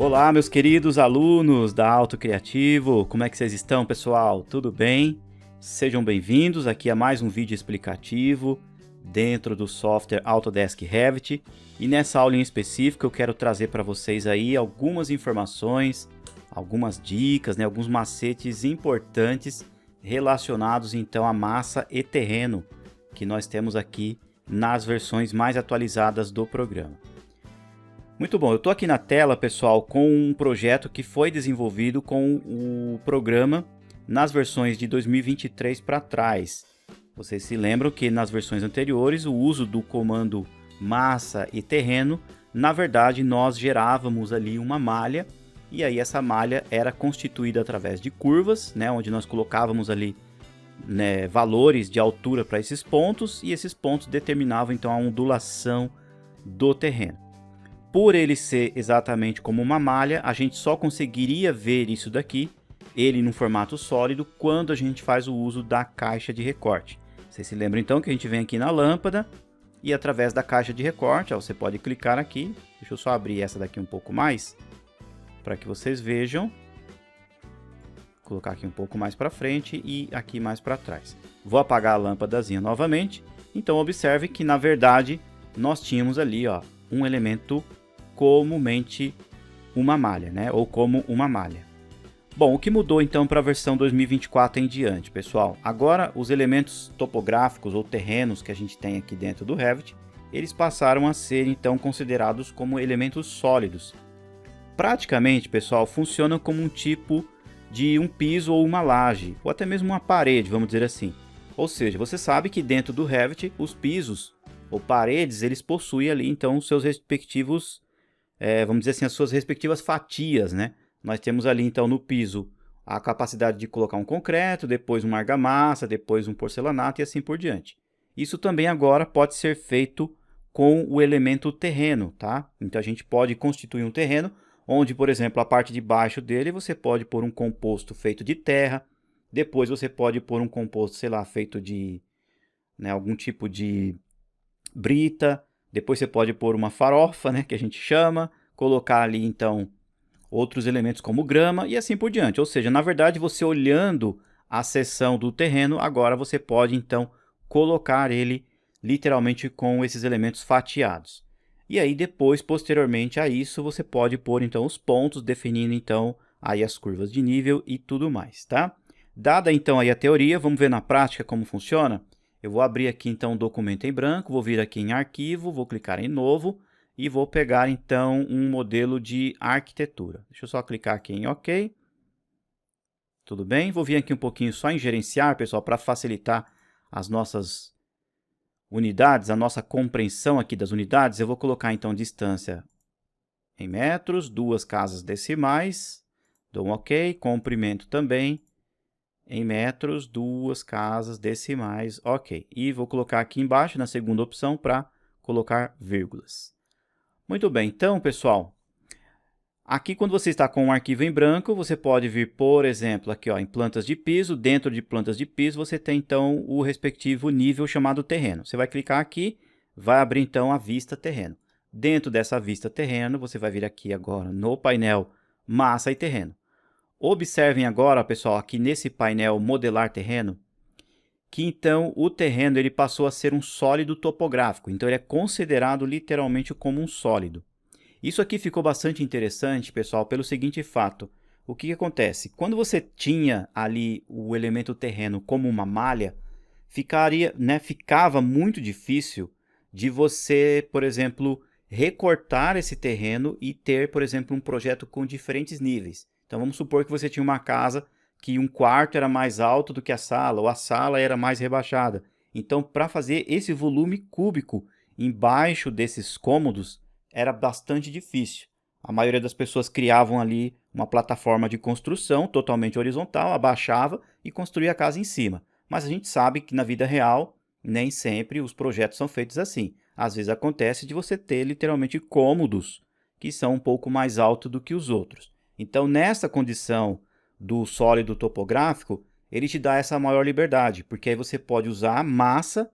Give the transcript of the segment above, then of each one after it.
Olá, meus queridos alunos da Auto Criativo, como é que vocês estão, pessoal? Tudo bem? Sejam bem-vindos aqui a mais um vídeo explicativo dentro do software Autodesk Revit. E nessa aula em específico eu quero trazer para vocês aí algumas informações, algumas dicas, alguns macetes importantes relacionados então à massa e terreno que nós temos aqui nas versões mais atualizadas do programa. Muito bom, eu estou aqui na tela, pessoal, com um projeto que foi desenvolvido com o programa nas versões de 2023 para trás. Vocês se lembram que nas versões anteriores o uso do comando massa e terreno, na verdade nós gerávamos ali uma malha e aí essa malha era constituída através de curvas, onde nós colocávamos ali valores de altura para esses pontos e esses pontos determinavam então a ondulação do terreno. Por ele ser exatamente como uma malha, a gente só conseguiria ver isso daqui, ele no formato sólido, quando a gente faz o uso da caixa de recorte. Vocês se lembram então que a gente vem aqui na lâmpada e através da caixa de recorte, você pode clicar aqui, deixa eu só abrir essa daqui um pouco mais, para que vocês vejam. Vou colocar aqui um pouco mais para frente e aqui mais para trás. Vou apagar a lâmpadazinha novamente, então observe que na verdade nós tínhamos ali um elemento comumente uma malha, ou como uma malha. Bom, o que mudou então para a versão 2024 em diante, pessoal? Agora os elementos topográficos ou terrenos que a gente tem aqui dentro do Revit, eles passaram a ser então considerados como elementos sólidos. Praticamente, pessoal, funcionam como um tipo de um piso ou uma laje, ou até mesmo uma parede, vamos dizer assim. Ou seja, você sabe que dentro do Revit, os pisos ou paredes, eles possuem ali então os seus respectivos, vamos dizer assim, as suas respectivas fatias, Nós temos ali então no piso a capacidade de colocar um concreto, depois uma argamassa, depois um porcelanato e assim por diante. Isso também agora pode ser feito com o elemento terreno, tá? Então a gente pode constituir um terreno onde, por exemplo, a parte de baixo dele você pode pôr um composto feito de terra, depois você pode pôr um composto, sei lá, feito de algum tipo de brita, depois você pode pôr uma farofa, que a gente chama, colocar ali então outros elementos como grama e assim por diante. Ou seja, na verdade você olhando a seção do terreno, agora você pode então colocar ele literalmente com esses elementos fatiados. E aí depois, posteriormente a isso, você pode pôr então os pontos, definindo então aí as curvas de nível e tudo mais, tá? Dada então aí a teoria, vamos ver na prática como funciona? Eu vou abrir aqui então um documento em branco, vou vir aqui em arquivo, vou clicar em novo e vou pegar então um modelo de arquitetura. Deixa eu só clicar aqui em OK. Tudo bem? Vou vir aqui um pouquinho só em gerenciar, pessoal, para facilitar as nossas unidades, a nossa compreensão aqui das unidades. Eu vou colocar então distância em metros, 2 casas decimais, dou um OK, comprimento também em metros, 2 casas decimais, OK. E vou colocar aqui embaixo, na segunda opção, para colocar vírgulas. Muito bem, então, pessoal, aqui quando você está com um arquivo em branco, você pode vir, por exemplo, aqui em plantas de piso. Dentro de plantas de piso, você tem então o respectivo nível chamado terreno. Você vai clicar aqui, vai abrir então a vista terreno. Dentro dessa vista terreno, você vai vir aqui agora no painel massa e terreno. Observem agora, pessoal, aqui nesse painel modelar terreno, que então o terreno ele passou a ser um sólido topográfico. Então ele é considerado literalmente como um sólido. Isso aqui ficou bastante interessante, pessoal, pelo seguinte fato. O que acontece? Quando você tinha ali o elemento terreno como uma malha, ficava muito difícil de você, por exemplo, recortar esse terreno e ter, por exemplo, um projeto com diferentes níveis. Então vamos supor que você tinha uma casa que um quarto era mais alto do que a sala, ou a sala era mais rebaixada. Então, para fazer esse volume cúbico embaixo desses cômodos, era bastante difícil. A maioria das pessoas criavam ali uma plataforma de construção totalmente horizontal, abaixava e construía a casa em cima. Mas a gente sabe que na vida real, nem sempre os projetos são feitos assim. Às vezes acontece de você ter literalmente cômodos que são um pouco mais altos do que os outros. Então, nessa condição do sólido topográfico, ele te dá essa maior liberdade, porque aí você pode usar massa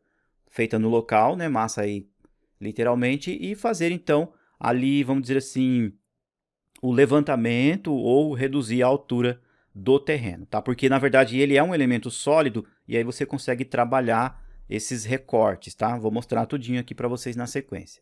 feita no local, massa aí literalmente, e fazer então ali, vamos dizer assim, o levantamento ou reduzir a altura do terreno, tá? Porque na verdade ele é um elemento sólido e aí você consegue trabalhar esses recortes, tá? Vou mostrar tudinho aqui para vocês na sequência.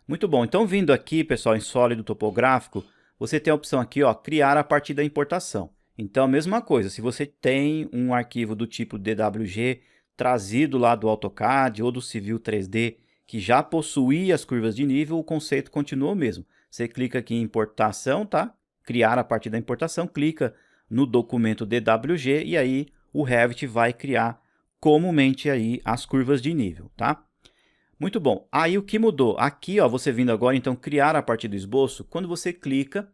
Muito bom, então vindo aqui, pessoal, em sólido topográfico, você tem a opção aqui, ó, criar a partir da importação. Então, a mesma coisa, se você tem um arquivo do tipo DWG trazido lá do AutoCAD ou do Civil 3D que já possuía as curvas de nível, o conceito continua o mesmo. Você clica aqui em importação, tá? Criar a partir da importação, clica no documento DWG e aí o Revit vai criar comumente aí as curvas de nível, tá? Muito bom. Aí o que mudou? Aqui, ó, você vindo agora, então, criar a partir do esboço, quando você clica,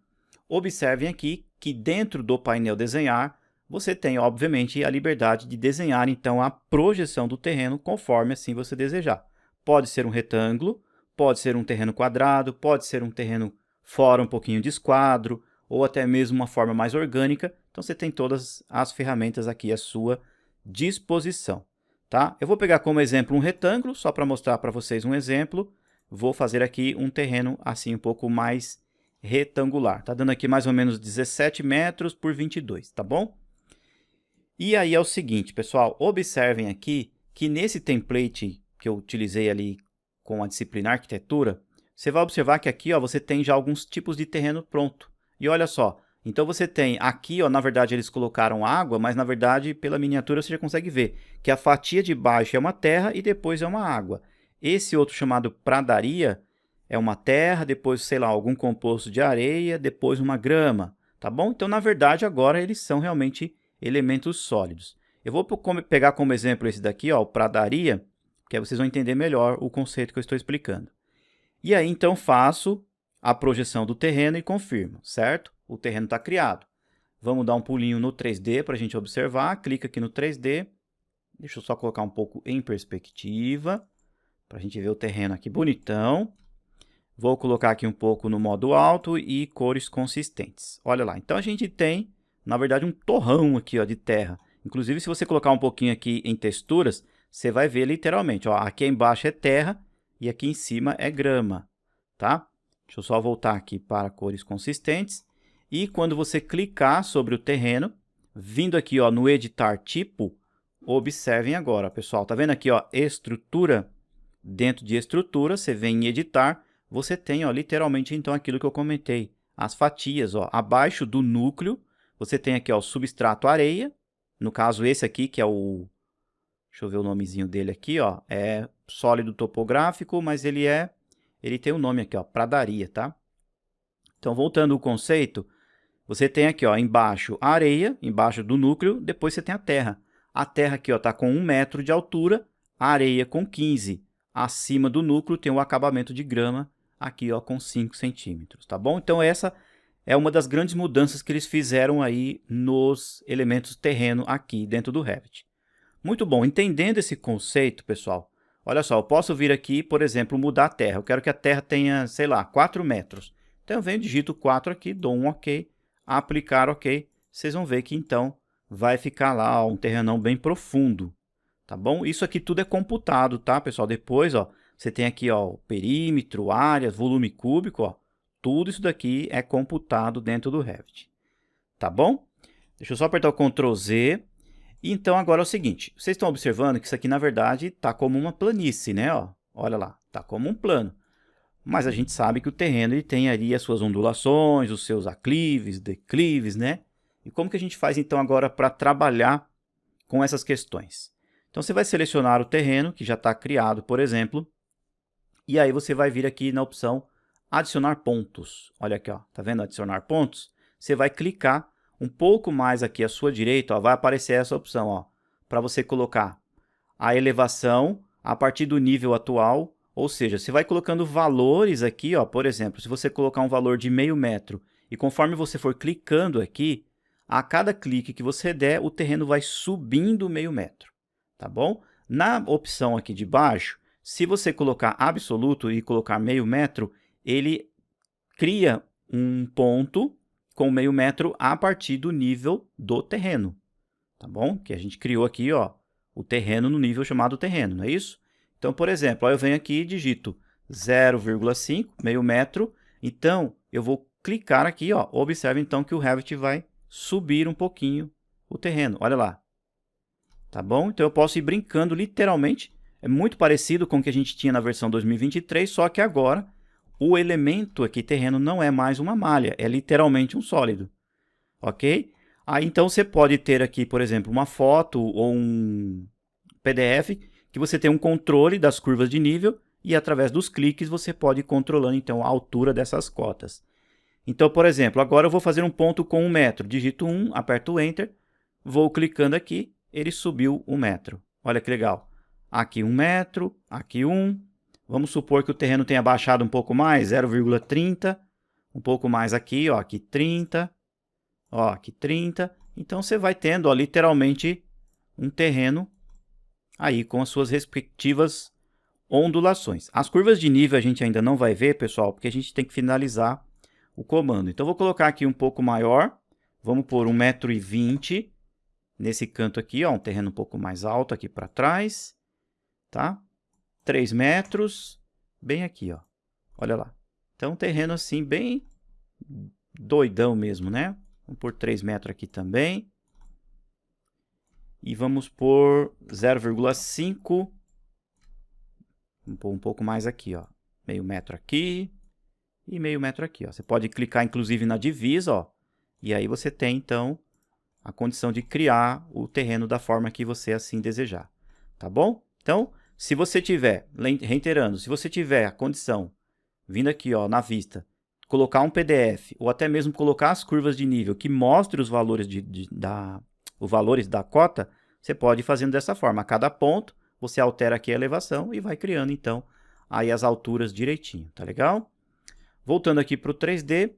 observem aqui que dentro do painel desenhar, você tem, obviamente, a liberdade de desenhar, então, a projeção do terreno conforme assim você desejar. Pode ser um retângulo, pode ser um terreno quadrado, pode ser um terreno fora um pouquinho de esquadro, ou até mesmo uma forma mais orgânica. Então, você tem todas as ferramentas aqui à sua disposição. Tá? Eu vou pegar como exemplo um retângulo, só para mostrar para vocês um exemplo. Vou fazer aqui um terreno assim um pouco mais retangular. Tá dando aqui mais ou menos 17 metros por 22, tá bom? E aí é o seguinte, pessoal, observem aqui que nesse template que eu utilizei ali com a disciplina arquitetura, você vai observar que aqui, ó, você tem já alguns tipos de terreno pronto. E olha só, então você tem aqui, ó, na verdade eles colocaram água, mas na verdade pela miniatura você já consegue ver que a fatia de baixo é uma terra e depois é uma água. Esse outro chamado pradaria é uma terra, depois, sei lá, algum composto de areia, depois uma grama, tá bom? Então na verdade agora eles são realmente elementos sólidos. Eu vou pegar como exemplo esse daqui, ó, o pradaria, que aí vocês vão entender melhor o conceito que eu estou explicando. E aí então faço a projeção do terreno e confirmo, certo? O terreno está criado. Vamos dar um pulinho no 3D para a gente observar. Clica aqui no 3D. Deixa eu só colocar um pouco em perspectiva, para a gente ver o terreno aqui bonitão. Vou colocar aqui um pouco no modo alto e cores consistentes. Olha lá, então a gente tem, na verdade, um torrão aqui, ó, de terra. Inclusive, se você colocar um pouquinho aqui em texturas, você vai ver literalmente, ó, aqui embaixo é terra e aqui em cima é grama, tá? Deixa eu só voltar aqui para cores consistentes. E quando você clicar sobre o terreno, vindo aqui, ó, no editar tipo, observem agora, pessoal, tá vendo aqui, ó, estrutura? Dentro de estrutura, você vem em editar, você tem, ó, literalmente então aquilo que eu comentei, as fatias, ó, abaixo do núcleo, você tem aqui, ó, o substrato areia, no caso esse aqui que é o, deixa eu ver o nomezinho dele aqui, ó, é sólido topográfico, mas ele tem um nome aqui, ó, pradaria, tá? Então, voltando ao conceito, você tem aqui, ó, embaixo a areia, embaixo do núcleo, depois você tem a terra. A terra aqui está com 1 metro de altura, a areia com 15. Acima do núcleo tem o acabamento de grama, aqui ó, com 5 centímetros, tá bom? Então essa é uma das grandes mudanças que eles fizeram aí nos elementos terreno aqui dentro do Revit. Muito bom, entendendo esse conceito, pessoal, olha só, eu posso vir aqui, por exemplo, mudar a terra. Eu quero que a terra tenha, sei lá, 4 metros. Então eu venho, digito 4 aqui, dou um OK. Aplicar OK, vocês vão ver que então vai ficar lá ó, um terrenão bem profundo, tá bom? Isso aqui tudo é computado, tá, pessoal? Depois, ó, você tem aqui ó, o perímetro, áreas, volume cúbico, ó, tudo isso daqui é computado dentro do Revit, tá bom? Deixa eu só apertar o Ctrl Z. Então agora é o seguinte, vocês estão observando que isso aqui na verdade está como uma planície, né? Ó, olha lá, está como um plano. Mas a gente sabe que o terreno ele tem ali as suas ondulações, os seus aclives, declives, né? E como que a gente faz então agora para trabalhar com essas questões? Então você vai selecionar o terreno que já está criado, por exemplo, e aí você vai vir aqui na opção adicionar pontos. Olha aqui, ó, tá vendo adicionar pontos? Você vai clicar um pouco mais aqui à sua direita, ó, vai aparecer essa opção, ó, para você colocar a elevação a partir do nível atual. Ou seja, você vai colocando valores aqui, ó, por exemplo, se você colocar um valor de meio metro e conforme você for clicando aqui, a cada clique que você der, o terreno vai subindo meio metro, tá bom? Na opção aqui de baixo, se você colocar absoluto e colocar meio metro, ele cria um ponto com meio metro a partir do nível do terreno, tá bom? Que a gente criou aqui, ó, o terreno no nível chamado terreno, não é isso? Então, por exemplo, eu venho aqui e digito 0,5, meio metro. Então, eu vou clicar aqui, ó, observe então que o Revit vai subir um pouquinho o terreno, olha lá. Tá bom? Então eu posso ir brincando literalmente, é muito parecido com o que a gente tinha na versão 2023, só que agora o elemento aqui terreno não é mais uma malha, é literalmente um sólido, ok? Aí então você pode ter aqui, por exemplo, uma foto ou um PDF que você tem um controle das curvas de nível e através dos cliques você pode ir controlando então a altura dessas cotas. Então, por exemplo, agora eu vou fazer um ponto com 1 metro, digito 1, aperto o Enter, vou clicando aqui, ele subiu 1 metro. Olha que legal. Aqui 1 metro, aqui 1. Vamos supor que o terreno tenha baixado um pouco mais, 0,30. Um pouco mais aqui, ó, aqui 30. Ó, aqui 30. Então, você vai tendo, ó, literalmente um terreno aí com as suas respectivas ondulações. As curvas de nível a gente ainda não vai ver, pessoal, porque a gente tem que finalizar o comando. Então, vou colocar aqui um pouco maior. Vamos pôr 1,20 m. Nesse canto aqui, ó, um terreno um pouco mais alto aqui para trás, tá? 3 metros, bem aqui, ó. Olha lá. Então, um terreno assim, bem doidão mesmo, né? Vamos pôr 3 metros aqui também. E vamos pôr 0,5. Vamos pôr um pouco mais aqui, ó. Meio metro aqui e meio metro aqui, ó. Você pode clicar, inclusive, na divisa, ó. E aí você tem, então, a condição de criar o terreno da forma que você assim desejar, tá bom? Então, se você tiver, reiterando, se você tiver a condição, vindo aqui, ó, na vista, colocar um PDF ou até mesmo colocar as curvas de nível que mostre os valores os valores da cota, você pode ir fazendo dessa forma. A cada ponto, você altera aqui a elevação e vai criando, então, aí as alturas direitinho, tá legal? Voltando aqui para o 3D,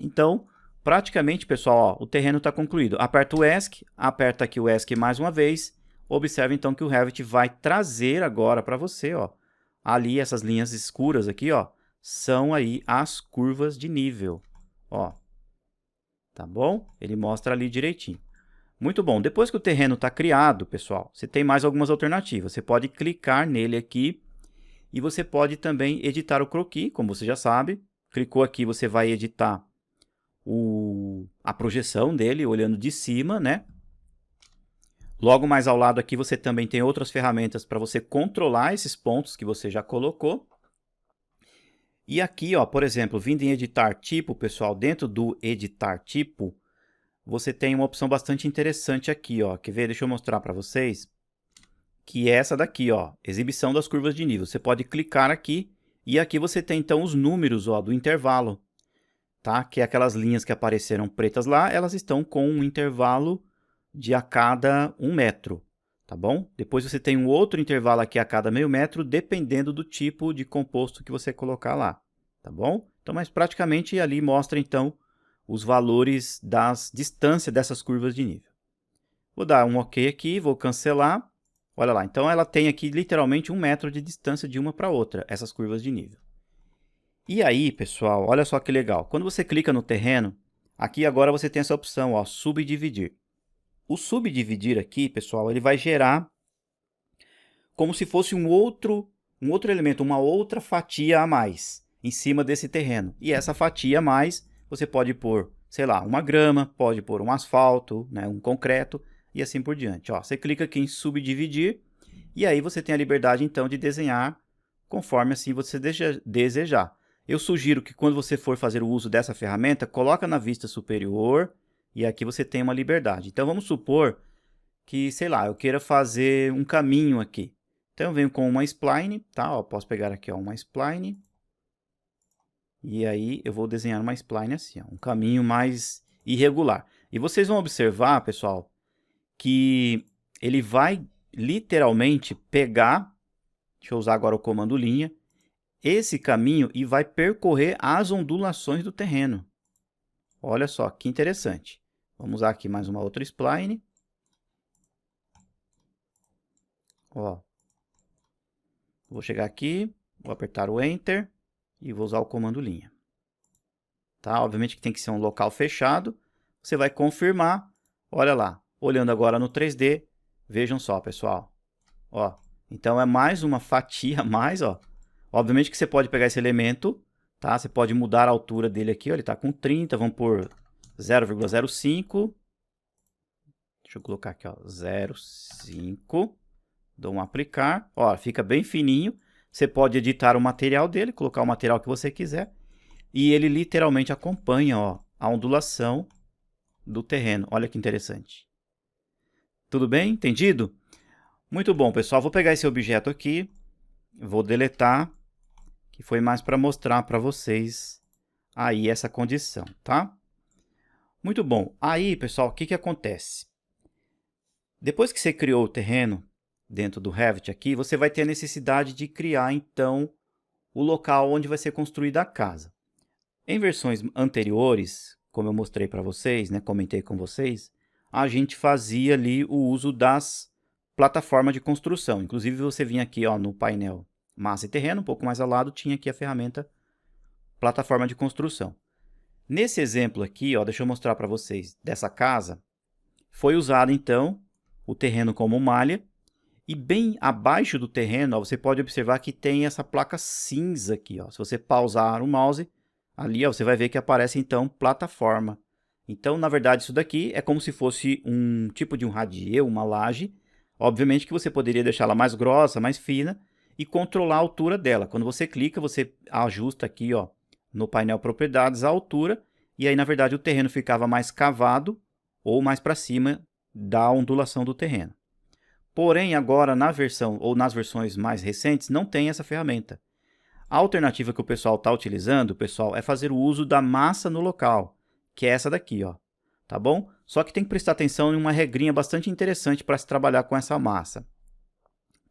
então, praticamente, pessoal, ó, o terreno está concluído. Aperta o ESC, aperta aqui o ESC mais uma vez. Observe então que o Revit vai trazer agora para você, ó, ali essas linhas escuras aqui, ó, são aí as curvas de nível, ó. Tá bom? Ele mostra ali direitinho. Muito bom. Depois que o terreno está criado, pessoal, você tem mais algumas alternativas. Você pode clicar nele aqui e você pode também editar o croquis, como você já sabe. Clicou aqui, você vai editar a projeção dele, olhando de cima, né? Logo mais ao lado aqui você também tem outras ferramentas para você controlar esses pontos que você já colocou. E aqui, ó, por exemplo, vindo em editar tipo, pessoal, dentro do editar tipo, você tem uma opção bastante interessante aqui, ó. Quer ver? Deixa eu mostrar para vocês. Que é essa daqui, ó, exibição das curvas de nível. Você pode clicar aqui e aqui você tem então os números, ó, do intervalo. Tá? Que é aquelas linhas que apareceram pretas lá, elas estão com um intervalo de a cada 1 metro, tá bom? Depois você tem um outro intervalo aqui a cada meio metro, dependendo do tipo de composto que você colocar lá, tá bom? Então, mas praticamente ali mostra então os valores das distâncias dessas curvas de nível. Vou dar um OK aqui, vou cancelar. Olha lá, então ela tem aqui literalmente 1 metro de distância de uma para outra, essas curvas de nível. E aí, pessoal, olha só que legal. Quando você clica no terreno, aqui agora você tem essa opção, ó, subdividir. O subdividir aqui, pessoal, ele vai gerar como se fosse um outro elemento, uma outra fatia a mais em cima desse terreno. E essa fatia a mais, você pode pôr, sei lá, uma grama, pode pôr um asfalto, né, um concreto e assim por diante. Ó, você clica aqui em subdividir e aí você tem a liberdade, então, de desenhar conforme assim você desejar. Eu sugiro que quando você for fazer o uso dessa ferramenta, coloca na vista superior e aqui você tem uma liberdade. Então, vamos supor que, sei lá, eu queira fazer um caminho aqui. Então, eu venho com uma spline, tá? Ó, posso pegar aqui, ó, uma spline. E aí, eu vou desenhar uma spline assim, ó, um caminho mais irregular. E vocês vão observar, pessoal, que ele vai literalmente pegar, deixa eu usar agora o comando linha, esse caminho e vai percorrer as ondulações do terreno. Olha só, que interessante. Vamos usar aqui mais uma outra spline. Ó. Vou chegar aqui, vou apertar o Enter e vou usar o comando linha. Tá? Obviamente que tem que ser um local fechado. Você vai confirmar. Olha lá, olhando agora no 3D, vejam só, pessoal. Ó, então é mais uma fatia a mais, ó. Obviamente que você pode pegar esse elemento tá? Você pode mudar a altura dele aqui, ó, ele está com 30, vamos por 0,05. Deixa eu colocar aqui, ó, 0,5. Dou um aplicar, ó, fica bem fininho. Você pode editar o material dele, colocar o material que você quiser. E ele literalmente acompanha, ó, a ondulação do terreno. Olha que interessante. Tudo bem? Entendido? Muito bom, pessoal. Vou pegar esse objeto aqui, vou deletar, que foi mais para mostrar para vocês aí essa condição, tá? Muito bom. Aí, pessoal, o que acontece? Depois que você criou o terreno dentro do Revit aqui, você vai ter a necessidade de criar, então, o local onde vai ser construída a casa. Em versões anteriores, como eu mostrei para vocês, né, comentei com vocês, a gente fazia ali o uso das plataformas de construção. Inclusive, você vinha aqui, ó, no painel Massa e Terreno, um pouco mais ao lado, tinha aqui a ferramenta Plataforma de Construção. Nesse exemplo aqui, ó, deixa eu mostrar para vocês, dessa casa, foi usado, então, o terreno como malha, e bem abaixo do terreno, ó, você pode observar que tem essa placa cinza aqui, ó. Se você pausar o mouse, ali ó, você vai ver que aparece então plataforma. Então, na verdade, isso daqui é como se fosse um tipo de um radier, uma laje. Obviamente que você poderia deixá-la mais grossa, mais fina e controlar a altura dela. Quando você clica, você ajusta aqui ó, no painel propriedades a altura e aí, na verdade, o terreno ficava mais cavado ou mais para cima da ondulação do terreno. Porém, agora na versão ou nas versões mais recentes não tem essa ferramenta. A alternativa que o pessoal está utilizando, pessoal, é fazer o uso da massa no local, que é essa daqui, ó. Tá bom? Só que tem que prestar atenção em uma regrinha bastante interessante para se trabalhar com essa massa.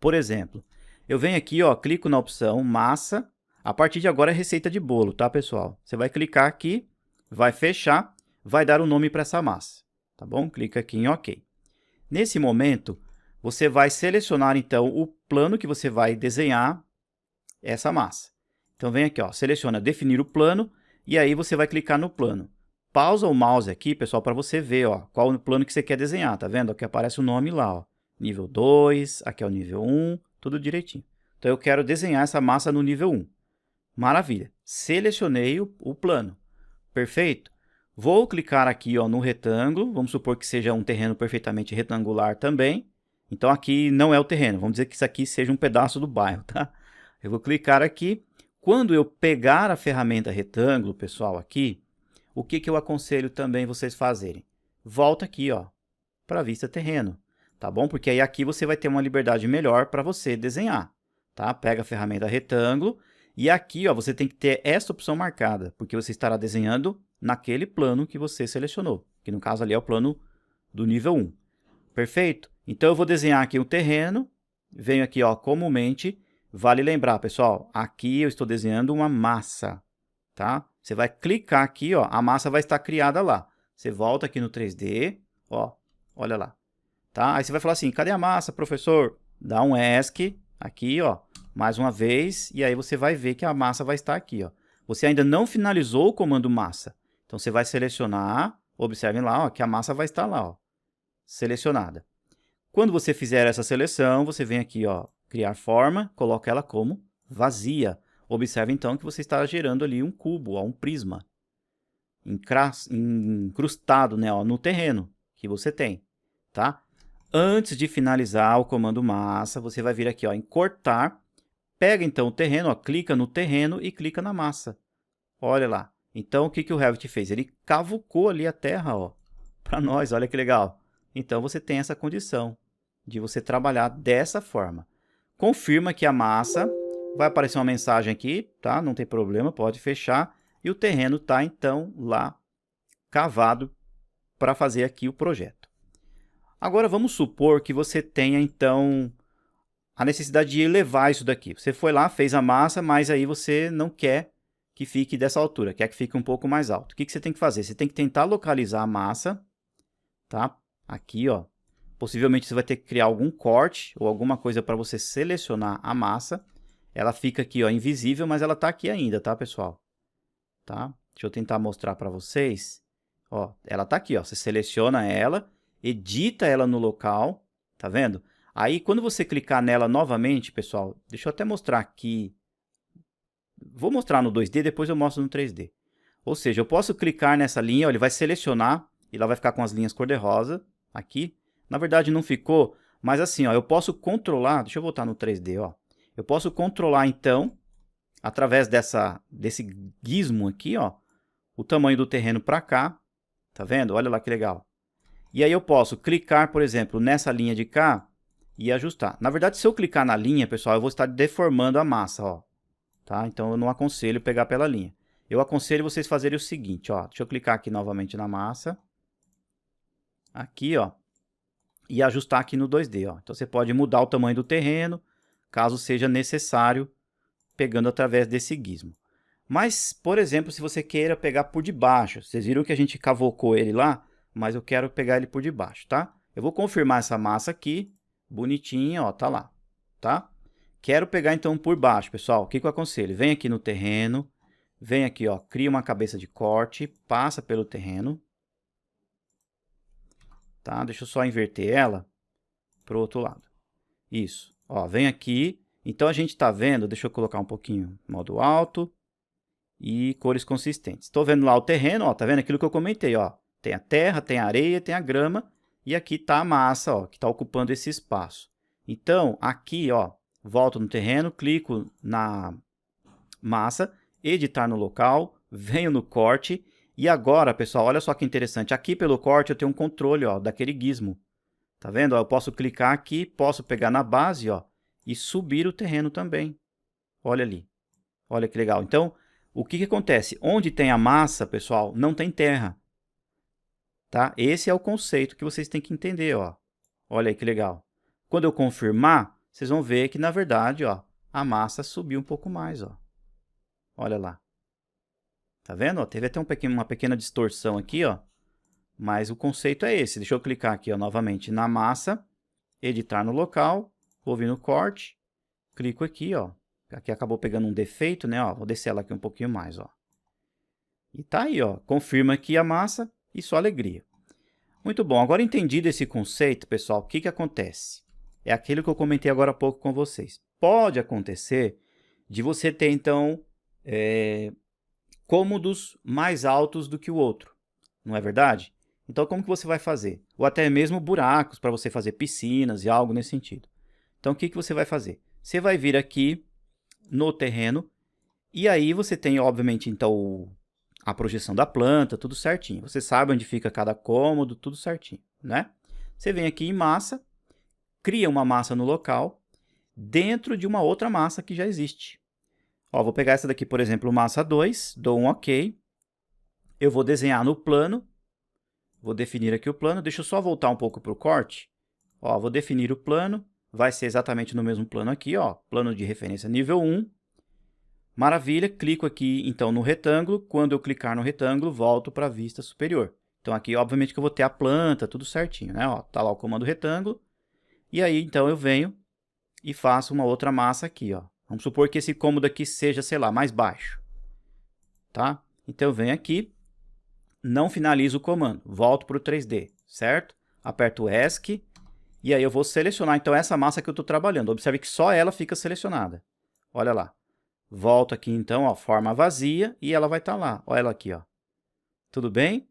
Por exemplo, eu venho aqui, ó, clico na opção massa. A partir de agora é receita de bolo, tá, pessoal? Você vai clicar aqui, vai fechar, vai dar o nome para essa massa, tá bom? Clica aqui em OK. Nesse momento, você vai selecionar, então, o plano que você vai desenhar essa massa. Então, vem aqui, ó, seleciona definir o plano, e aí você vai clicar no plano. Pausa o mouse aqui, pessoal, para você ver, ó, qual o plano que você quer desenhar, tá vendo? Aqui aparece o nome lá, ó, nível 2, aqui é o nível 1, tudo direitinho. Então, eu quero desenhar essa massa no nível 1. Maravilha. Selecionei o plano. Perfeito? Vou clicar aqui, ó, no retângulo, vamos supor que seja um terreno perfeitamente retangular também. Então, aqui não é o terreno, vamos dizer que isso aqui seja um pedaço do bairro, tá? Eu vou clicar aqui. Quando eu pegar a ferramenta retângulo, pessoal, aqui, o que eu aconselho também vocês fazerem? Volta aqui, ó, para a vista terreno, tá bom? Porque aí aqui você vai ter uma liberdade melhor para você desenhar, tá? Pega a ferramenta retângulo e aqui, ó, você tem que ter essa opção marcada, porque você estará desenhando naquele plano que você selecionou, que no caso ali é o plano do nível 1. Perfeito? Então, eu vou desenhar aqui o terreno, venho aqui, ó, comumente, vale lembrar, pessoal, aqui eu estou desenhando uma massa, tá? Você vai clicar aqui, ó, a massa vai estar criada lá. Você volta aqui no 3D, ó, olha lá, tá? Aí você vai falar assim, cadê a massa, professor? Dá um ESC aqui, ó, mais uma vez, e aí você vai ver que a massa vai estar aqui, ó. Você ainda não finalizou o comando massa, então você vai selecionar, observem lá, ó, que a massa vai estar lá, ó, selecionada. Quando você fizer essa seleção, você vem aqui, ó, criar forma, coloca ela como vazia. Observe então que você está gerando ali um cubo, ó, um prisma, incrustado, né, ó, no terreno que você tem, tá? Antes de finalizar o comando massa, você vai vir aqui, ó, em cortar, pega então o terreno, ó, clica no terreno e clica na massa. Olha lá. Então, o que o Revit fez? Ele cavucou ali a terra, ó, para nós, olha que legal. Então, você tem essa condição de você trabalhar dessa forma. Confirma que a massa, vai aparecer uma mensagem aqui, tá? Não tem problema, pode fechar. E o terreno está, então, lá cavado para fazer aqui o projeto. Agora, vamos supor que você tenha, então, a necessidade de elevar isso daqui. Você foi lá, fez a massa, mas aí você não quer que fique dessa altura, quer que fique um pouco mais alto. O que você tem que fazer? Você tem que tentar localizar a massa, tá? Aqui, ó. Possivelmente você vai ter que criar algum corte ou alguma coisa para você selecionar a massa. Ela fica aqui, ó, invisível, mas ela está aqui ainda, tá, pessoal? Tá? Deixa eu tentar mostrar para vocês. Ó, ela está aqui, ó. Você seleciona ela, edita ela no local, tá vendo? Aí, quando você clicar nela novamente, pessoal, deixa eu até mostrar aqui Vou mostrar no 2D, depois eu mostro no 3D. Ou seja, eu posso clicar nessa linha, ó, ele vai selecionar, e ela vai ficar com as linhas cor-de-rosa aqui. Na verdade não ficou, mas assim, ó, eu posso controlar, deixa eu voltar no 3D, ó. Eu posso controlar então, através desse gizmo aqui, ó, o tamanho do terreno para cá. Tá vendo? Olha lá que legal. E aí eu posso clicar, por exemplo, nessa linha de cá e ajustar. Na verdade, se eu clicar na linha, pessoal, eu vou estar deformando a massa, ó. Tá? Então eu não aconselho pegar pela linha. Eu aconselho vocês fazerem o seguinte, ó. Deixa eu clicar aqui novamente na massa. Aqui, ó. E ajustar aqui no 2D, ó. Então você pode mudar o tamanho do terreno, caso seja necessário, pegando através desse gizmo. Mas, por exemplo, se você queira pegar por debaixo, vocês viram que a gente cavocou ele lá, mas eu quero pegar ele por debaixo, tá? Eu vou confirmar essa massa aqui, bonitinha, ó, tá lá, tá? Quero pegar então por baixo, pessoal, o que eu aconselho? Vem aqui no terreno, vem aqui, ó, cria uma cabeça de corte, passa pelo terreno, tá? Deixa eu só inverter ela pro outro lado. Isso, ó, vem aqui, então a gente tá vendo, deixa eu colocar um pouquinho modo alto, e cores consistentes. Estou vendo lá o terreno, ó, tá vendo aquilo que eu comentei, ó. Tem a terra, tem a areia, tem a grama e aqui está a massa, ó, que está ocupando esse espaço. Então, aqui, ó, volto no terreno, clico na massa, editar no local, venho no corte e agora, pessoal, olha só que interessante. Aqui pelo corte eu tenho um controle, ó, daquele gizmo. Tá vendo? Ó, eu posso clicar aqui, posso pegar na base, ó, e subir o terreno também. Olha ali. Olha que legal. Então, o que acontece? Onde tem a massa, pessoal, não tem terra. Tá? Esse é o conceito que vocês têm que entender, ó. Olha aí que legal. Quando eu confirmar, vocês vão ver que, na verdade, ó, a massa subiu um pouco mais, ó. Olha lá. Tá vendo? Ó, teve até uma pequena distorção aqui, ó. Mas o conceito é esse. Deixa eu clicar aqui, ó, novamente na massa, editar no local, vou vir no corte, clico aqui, ó. Aqui acabou pegando um defeito, né? Ó, vou descer ela aqui um pouquinho mais, ó. E tá aí, ó. Confirma aqui a massa e só alegria. Muito bom. Agora entendido esse conceito, pessoal, o que acontece? É aquilo que eu comentei agora há pouco com vocês. Pode acontecer de você ter, então, cômodos mais altos do que o outro. Não é verdade? Então, como que você vai fazer? Ou até mesmo buracos para você fazer piscinas e algo nesse sentido. Então, o que você vai fazer? Você vai vir aqui no terreno, e aí você tem, obviamente, então, a projeção da planta, tudo certinho. Você sabe onde fica cada cômodo, tudo certinho, né? Você vem aqui em massa, cria uma massa no local, dentro de uma outra massa que já existe. Ó, vou pegar essa daqui, por exemplo, massa 2, dou um OK. Eu vou desenhar no plano, vou definir aqui o plano, deixa eu só voltar um pouco para o corte. Ó, vou definir o plano, vai ser exatamente no mesmo plano aqui, ó, plano de referência nível 1. Maravilha, clico aqui então no retângulo, quando eu clicar no retângulo, volto para a vista superior. Então aqui, obviamente, que eu vou ter a planta, tudo certinho, né? Ó, tá lá o comando retângulo, e aí então eu venho e faço uma outra massa aqui, ó. Vamos supor que esse cômodo aqui seja, sei lá, mais baixo, tá? Então eu venho aqui, não finalizo o comando, volto para o 3D, certo? Aperto o ESC, e aí eu vou selecionar então essa massa que eu estou trabalhando. Observe que só ela fica selecionada. Olha lá. Volto aqui então, ó, forma vazia, e ela vai estar lá. Olha ela aqui, ó. Tudo bem?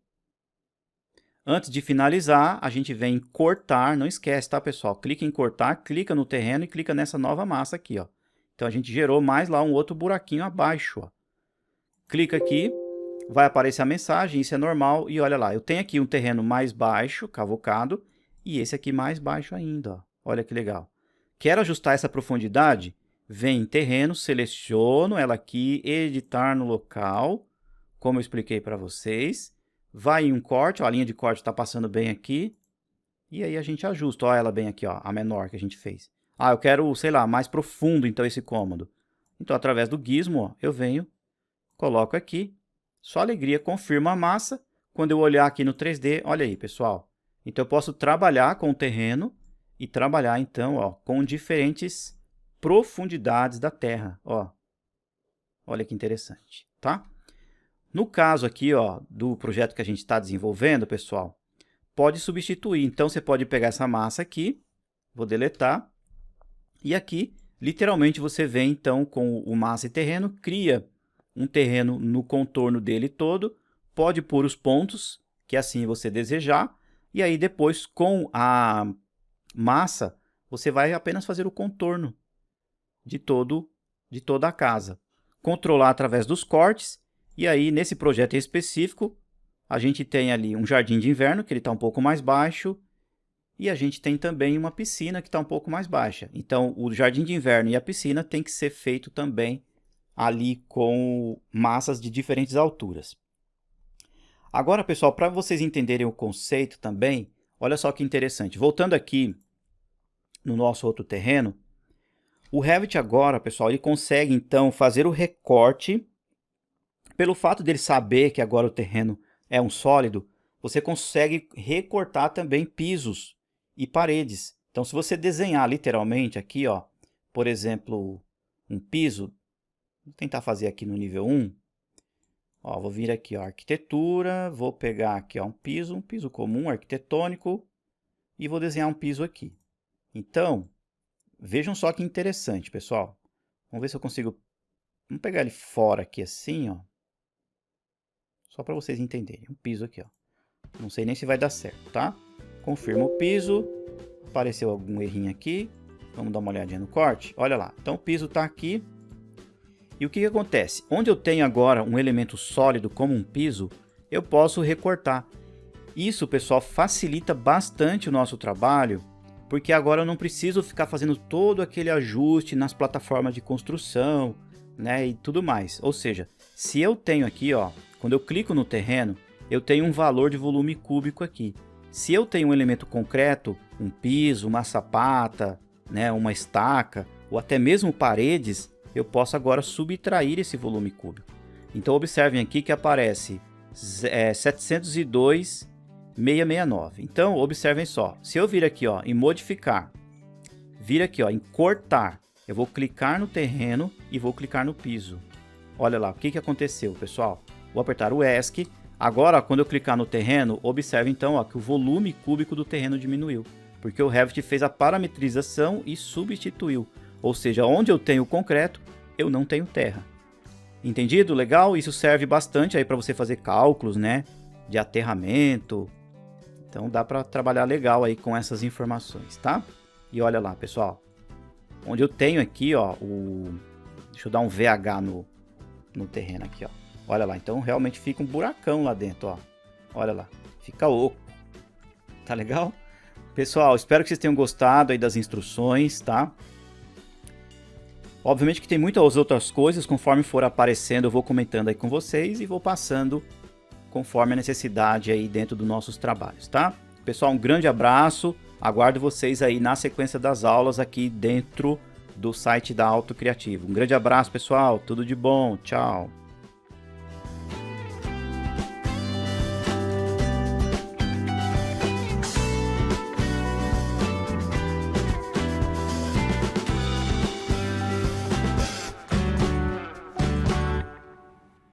Antes de finalizar, a gente vem em cortar, não esquece, tá, pessoal? Clica em cortar, clica no terreno e clica nessa nova massa aqui, ó. Então a gente gerou mais lá um outro buraquinho abaixo, ó. Clica aqui, vai aparecer a mensagem, isso é normal, e olha lá, eu tenho aqui um terreno mais baixo, cavocado, e esse aqui mais baixo ainda, ó. Olha que legal. Quero ajustar essa profundidade? Vem em terreno, seleciono ela aqui, editar no local, como eu expliquei para vocês. Vai em um corte, ó, a linha de corte está passando bem aqui. E aí a gente ajusta, ó, ela bem aqui, ó, a menor que a gente fez. Ah, eu quero, sei lá, mais profundo então esse cômodo. Então, através do gizmo, ó, eu venho, coloco aqui, só alegria, confirmo a massa. Quando eu olhar aqui no 3D, olha aí, pessoal. Então, eu posso trabalhar com o terreno e trabalhar, então, ó, com diferentes profundidades da Terra, ó. Olha que interessante, tá? No caso aqui, ó, do projeto que a gente está desenvolvendo, pessoal, pode substituir. Então, você pode pegar essa massa aqui, vou deletar, e aqui literalmente você vem então com o massa e terreno, cria um terreno no contorno dele todo, pode pôr os pontos, que assim você desejar, e aí depois com a massa, você vai apenas fazer o contorno de toda a casa. Controlar através dos cortes, e aí nesse projeto em específico, a gente tem ali um jardim de inverno, que ele está um pouco mais baixo, e a gente tem também uma piscina que está um pouco mais baixa. Então, o jardim de inverno e a piscina tem que ser feito também ali com massas de diferentes alturas. Agora, pessoal, para vocês entenderem o conceito também, olha só que interessante. Voltando aqui no nosso outro terreno, o Revit agora, pessoal, ele consegue então fazer o recorte. Pelo fato dele saber que agora o terreno é um sólido, você consegue recortar também pisos e paredes. Então, se você desenhar literalmente aqui, ó, por exemplo, um piso, vou tentar fazer aqui no nível 1. Ó, vou vir aqui, ó, arquitetura, vou pegar aqui, ó, um piso comum, arquitetônico, e vou desenhar um piso aqui. Então, vejam só que interessante, pessoal. Vamos ver se eu consigo... Vamos pegar ele fora aqui assim, ó. Só para vocês entenderem. Um piso aqui, ó. Não sei nem se vai dar certo, tá? Confirma o piso. Apareceu algum errinho aqui. Vamos dar uma olhadinha no corte. Olha lá. Então, o piso está aqui. E o que acontece? Onde eu tenho agora um elemento sólido como um piso, eu posso recortar. Isso, pessoal, facilita bastante o nosso trabalho, porque agora eu não preciso ficar fazendo todo aquele ajuste nas plataformas de construção, né, e tudo mais. Ou seja, se eu tenho aqui, ó, quando eu clico no terreno, eu tenho um valor de volume cúbico aqui. Se eu tenho um elemento concreto, um piso, uma sapata, né, uma estaca, ou até mesmo paredes, eu posso agora subtrair esse volume cúbico. Então observem aqui que aparece 702,669. Então observem só, se eu vir aqui, ó, em modificar, vir aqui, ó, em cortar, eu vou clicar no terreno e vou clicar no piso. Olha lá, o que aconteceu, pessoal? Vou apertar o ESC. Agora, quando eu clicar no terreno, observe então, ó, que o volume cúbico do terreno diminuiu, porque o Revit fez a parametrização e substituiu. Ou seja, onde eu tenho concreto, eu não tenho terra. Entendido? Legal? Isso serve bastante aí para você fazer cálculos, né, de aterramento. Então dá para trabalhar legal aí com essas informações, tá? E olha lá, pessoal. Onde eu tenho aqui, ó, deixa eu dar um VH no terreno aqui, ó. Olha lá, então realmente fica um buracão lá dentro, ó. Olha lá, fica oco. Tá legal? Pessoal, espero que vocês tenham gostado aí das instruções, tá? Obviamente que tem muitas outras coisas, conforme for aparecendo eu vou comentando aí com vocês e vou passando conforme a necessidade aí dentro dos nossos trabalhos, tá? Pessoal, um grande abraço, aguardo vocês aí na sequência das aulas aqui dentro do site da Auto Criativo. Um grande abraço, pessoal, tudo de bom, tchau!